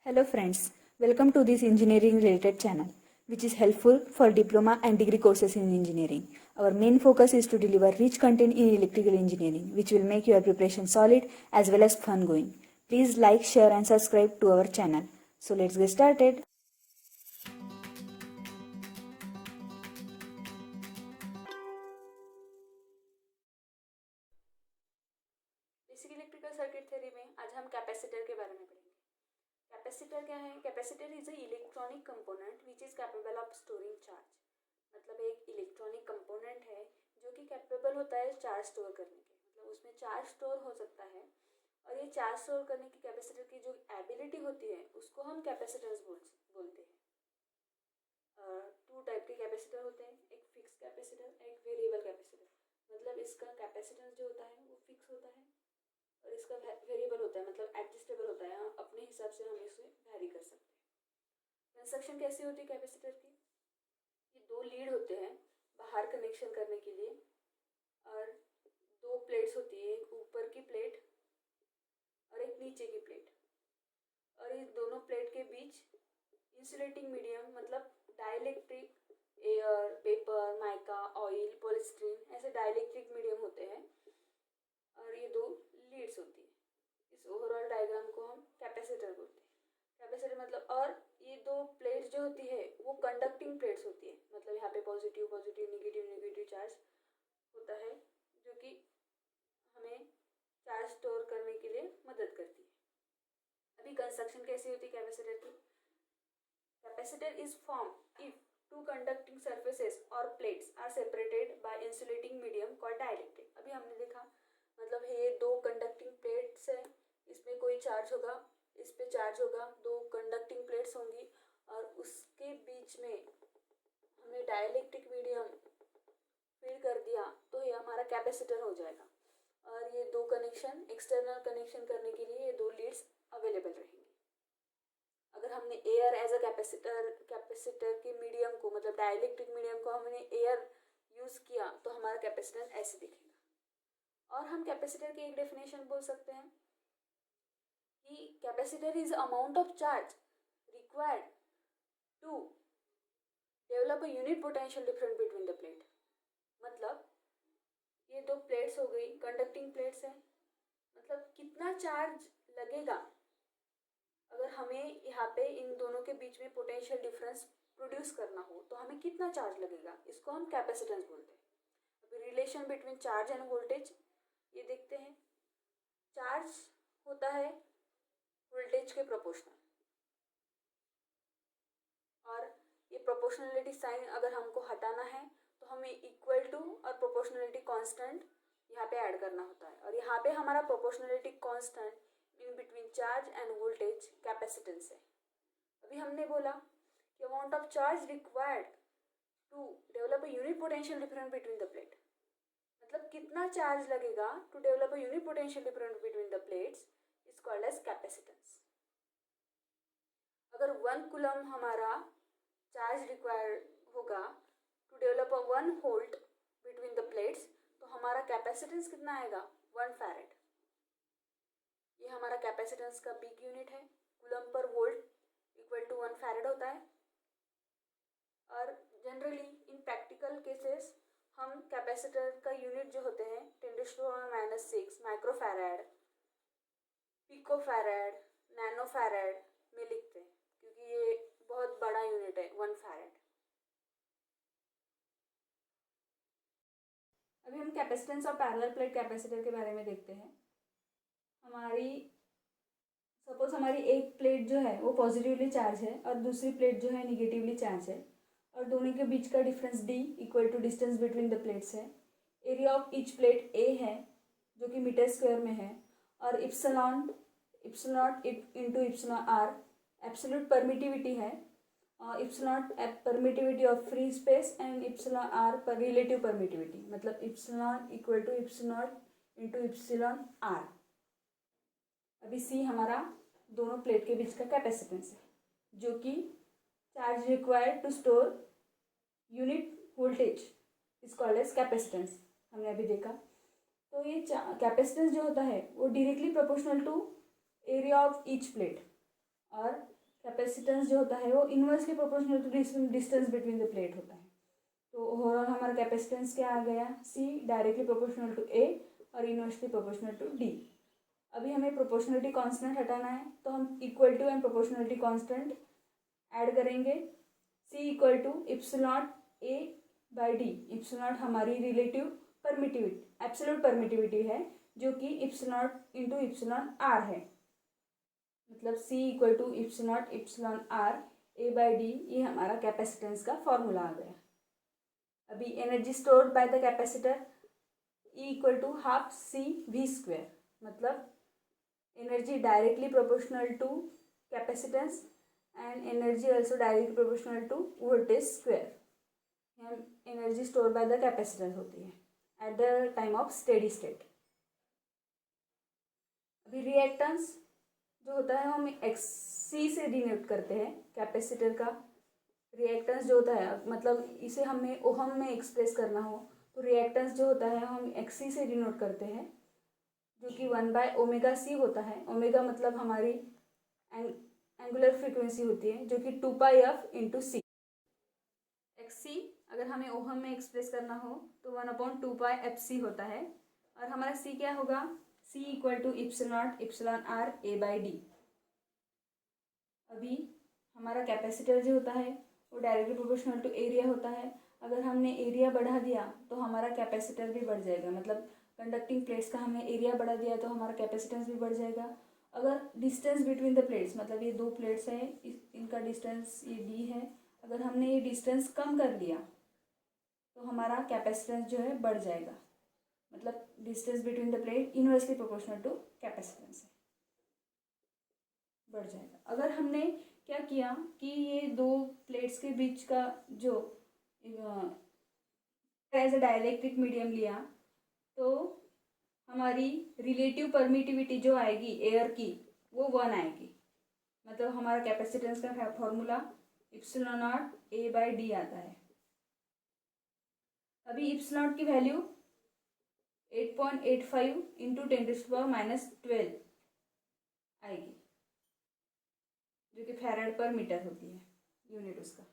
Hello friends, welcome to this engineering related channel which is helpful for diploma and degree courses in engineering. Our main focus is to deliver rich content in electrical engineering which will make your preparation solid as well as fun going. Please like, share and subscribe to our channel. So let's get started. Basic electrical circuit theory में आज हम capacitor के बारे में पढ़ेंगे। Capacitor क्या है? Capacitor is a electronic component which is capable of storing charge. मतलब एक इलेक्ट्रॉनिक कंपोनेंट है जो कि कैपेबल होता है चार्ज स्टोर करने के, मतलब उसमें चार्ज स्टोर हो सकता है। और ये चार्ज स्टोर करने की कैपेसिटर की जो एबिलिटी होती है उसको हम कैपेसिटेंस बोलते हैं। टू टाइप के कैपेसिटर होते हैं, एक फिक्स कैपेसिटर, एक वेरिएबल कैपेसिटर। मतलब इसका कैपेसिटेंस जो होता है वो फिक्स होता है और इसका वेरिएबल होता है, मतलब एडजस्टेबल होता है। अपने हिसाब से हम इसे वैरी कर सकते हैं। कंस्ट्रक्शन कैसी होती है कैपेसिटर की? ये दो लीड होते हैं बाहर कनेक्शन करने के लिए और दो प्लेट्स होती है, एक ऊपर की प्लेट और एक नीचे की प्लेट। और इस दोनों प्लेट के बीच इंसुलेटिंग मीडियम, मतलब dielectric, air, paper, mica, oil, polystyrene, ऐसे डाइलेक्ट्रिक मीडियम होते हैं और ये दो लीड्स होती है। इस ओवरऑल डायग्राम को हम कैपेसिटर बोलते हैं। कैपेसिटर मतलब, और ये दो प्लेट्स जो होती है वो कंडक्टिंग प्लेट्स होती है। मतलब यहाँ पे positive positive, negative negative charge होता है जो कि हमें चार्ज स्टोर करने के लिए मदद करती है। अभी कंस्ट्रक्शन कैसी होती है कैपेसिटर की? Capacitor is form if two conducting surfaces or plates are separated by insulating medium called dielectric। अभी हमने देखा, मतलब ये दो कंडक्टिंग प्लेट्स है, इसमें कोई चार्ज होगा, इस पे चार्ज होगा, दो कंडक्टिंग प्लेट्स होंगी और उसके बीच में हमने डाइलेक्ट्रिक मीडियम फिल कर दिया तो ये हमारा कैपेसिटर हो जाएगा। और ये दो कनेक्शन, एक्सटर्नल कनेक्शन करने के लिए ये दो लीड्स अवेलेबल रहेंगी। अगर हमने एयर एज अ कैपेसिटर के मीडियम को, मतलब डाइलेक्ट्रिक मीडियम को हमने एयर यूज़ किया तो हमारा कैपेसिटर ऐसे दिखेगा। और हम कैपेसिटर की एक डेफिनेशन बोल सकते हैं कि capacitor is amount of charge required to develop a unit potential difference between the plate. मतलब ये दो प्लेट्स हो गई, कंडक्टिंग प्लेट्स हैं, मतलब कितना चार्ज लगेगा अगर हमें यहाँ पे इन दोनों के बीच में पोटेंशियल डिफरेंस प्रोड्यूस करना हो तो हमें कितना चार्ज लगेगा, इसको हम कैपेसिटेंस बोलते हैं। अभी relation between charge and voltage ये देखते हैं। चार्ज होता है वोल्टेज के प्रोपोर्शनल, और ये प्रोपोर्शनलिटी साइन अगर हमको हटाना है तो हमें इक्वल टू और प्रोपोर्शनलिटी कांस्टेंट यहाँ पे ऐड करना होता है। और यहाँ पे हमारा proportionality constant in between charge and voltage capacitance है। अभी हमने बोला कि amount of charge required to develop a unit potential difference between the plate. मतलब कितना चार्ज लगेगा to develop a unit potential difference between the plates is called as capacitance. अगर 1 coulomb हमारा चार्ज रिक्वायर्ड होगा to develop a 1 volt between the plates तो हमारा capacitance कितना आएगा? 1 फैरेड। ये हमारा कैपेसिटेंस का बिग यूनिट है। कूलम पर वोल्ट इक्वल टू 1 फैरेड होता है। और जनरली इन प्रैक्टिकल केसेस हम कैपेसिटर का यूनिट जो होते हैं 10⁻⁻⁶ माइक्रोफैरेड, पिकोफैरेड, नैनोफैरेड में लिखते हैं क्योंकि ये बहुत बड़ा यूनिट है 1 फैरेड। अभी हम कैपेसिटेंस और पैरेलल प्लेट कैपेसिटर के बारे में देखते हैं। सपोज हमारी एक प्लेट जो है वो पॉजिटिवली चार्ज है और दूसरी प्लेट जो है निगेटिवली चार्ज है और दोनों के बीच का difference d equal to distance between the plates है। Area of each plate a है जो कि मीटर स्क्वायर में है और epsilon into epsilon r absolute permittivity है। Epsilon permittivity of free space and epsilon r पर रिलेटिव परमिटिविटी, मतलब epsilon equal to epsilon into epsilon r। अभी C हमारा दोनों प्लेट के बीच का कैपेसिटेंस है जो कि charge required to store unit voltage is called as capacitance, हमने अभी देखा। तो ये कैपेसिटेंस जो होता है वो directly proportional to area of each plate और कैपेसिटेंस जो होता है वो inversely proportional to distance between the plate होता है। तो ओवरऑल हमारा कैपेसिटेंस क्या आ गया, C directly proportional to A और इन्वर्सली प्रोपोर्शनल टू D। अभी हमें प्रोपोर्शनलिटी कांस्टेंट हटाना है, तो हम equal to and proportionality constant add करेंगे। C equal to epsilon A by D. Epsilon हमारी रिलेटिव परमिटिविटी एब्सोल्यूट परमिटिविटी है, जो कि इप्सिलॉन इंटू इप्सिलॉन आर है। मतलब C equal to epsilon R A by D, ये हमारा कैपेसिटेंस का फॉर्मूला आ गया। अभी energy stored by the capacitor E equal to half C V square, मतलब energy directly proportional to capacitance and energy also directly proportional to voltage square. Energy store by the capacitor होती है at the time of steady state. अभी reactance जो होता है हम XC से denote करते हैं। कैपेसिटर का रिएक्टेंस जो होता है, मतलब इसे हमें ओहम में एक्सप्रेस करना हो तो रिएक्टेंस जो होता है हम XC से डिनोट करते हैं, जो कि 1/ωc होता है। ओमेगा मतलब हमारी एंगुलर फ्रीक्वेंसी होती है, जो कि 2πf इंटू सी। XC अगर हमें ओहम में एक्सप्रेस करना हो तो 1/2πfc होता है, और हमारा C क्या होगा, C equal to epsilon R A by D. अभी हमारा कैपेसिटर जो होता है वो डायरेक्टली प्रोपोर्शनल टू एरिया होता है। अगर हमने एरिया बढ़ा दिया तो हमारा कैपेसिटर भी बढ़ जाएगा, मतलब कंडक्टिंग प्लेट्स का हमने एरिया बढ़ा दिया तो हमारा कैपेसिटेंस भी बढ़ जाएगा। अगर डिस्टेंस बिटवीन द प्लेट्स, मतलब ये दो प्लेट्स हैं, इनका डिस्टेंस ये D है, अगर हमने ये डिस्टेंस कम कर लिया तो हमारा कैपेसिटेंस जो है बढ़ जाएगा। मतलब distance between the plate inversely proportional to capacitance है, बढ़ जाएगा। अगर हमने क्या किया कि ये दो प्लेट्स के बीच का जो एज अ डाइलेक्ट्रिक मीडियम लिया, तो हमारी रिलेटिव परमिटिविटी जो आएगी एयर की वो 1 आएगी। मतलब हमारा कैपेसिटेंस का formula epsilon not A by D आता है। अभी इप्सिलॉन की वैल्यू 8.85 इंटू 10⁻⁻12 आएगी, जो कि फैराड पर मीटर होती है यूनिट उसका।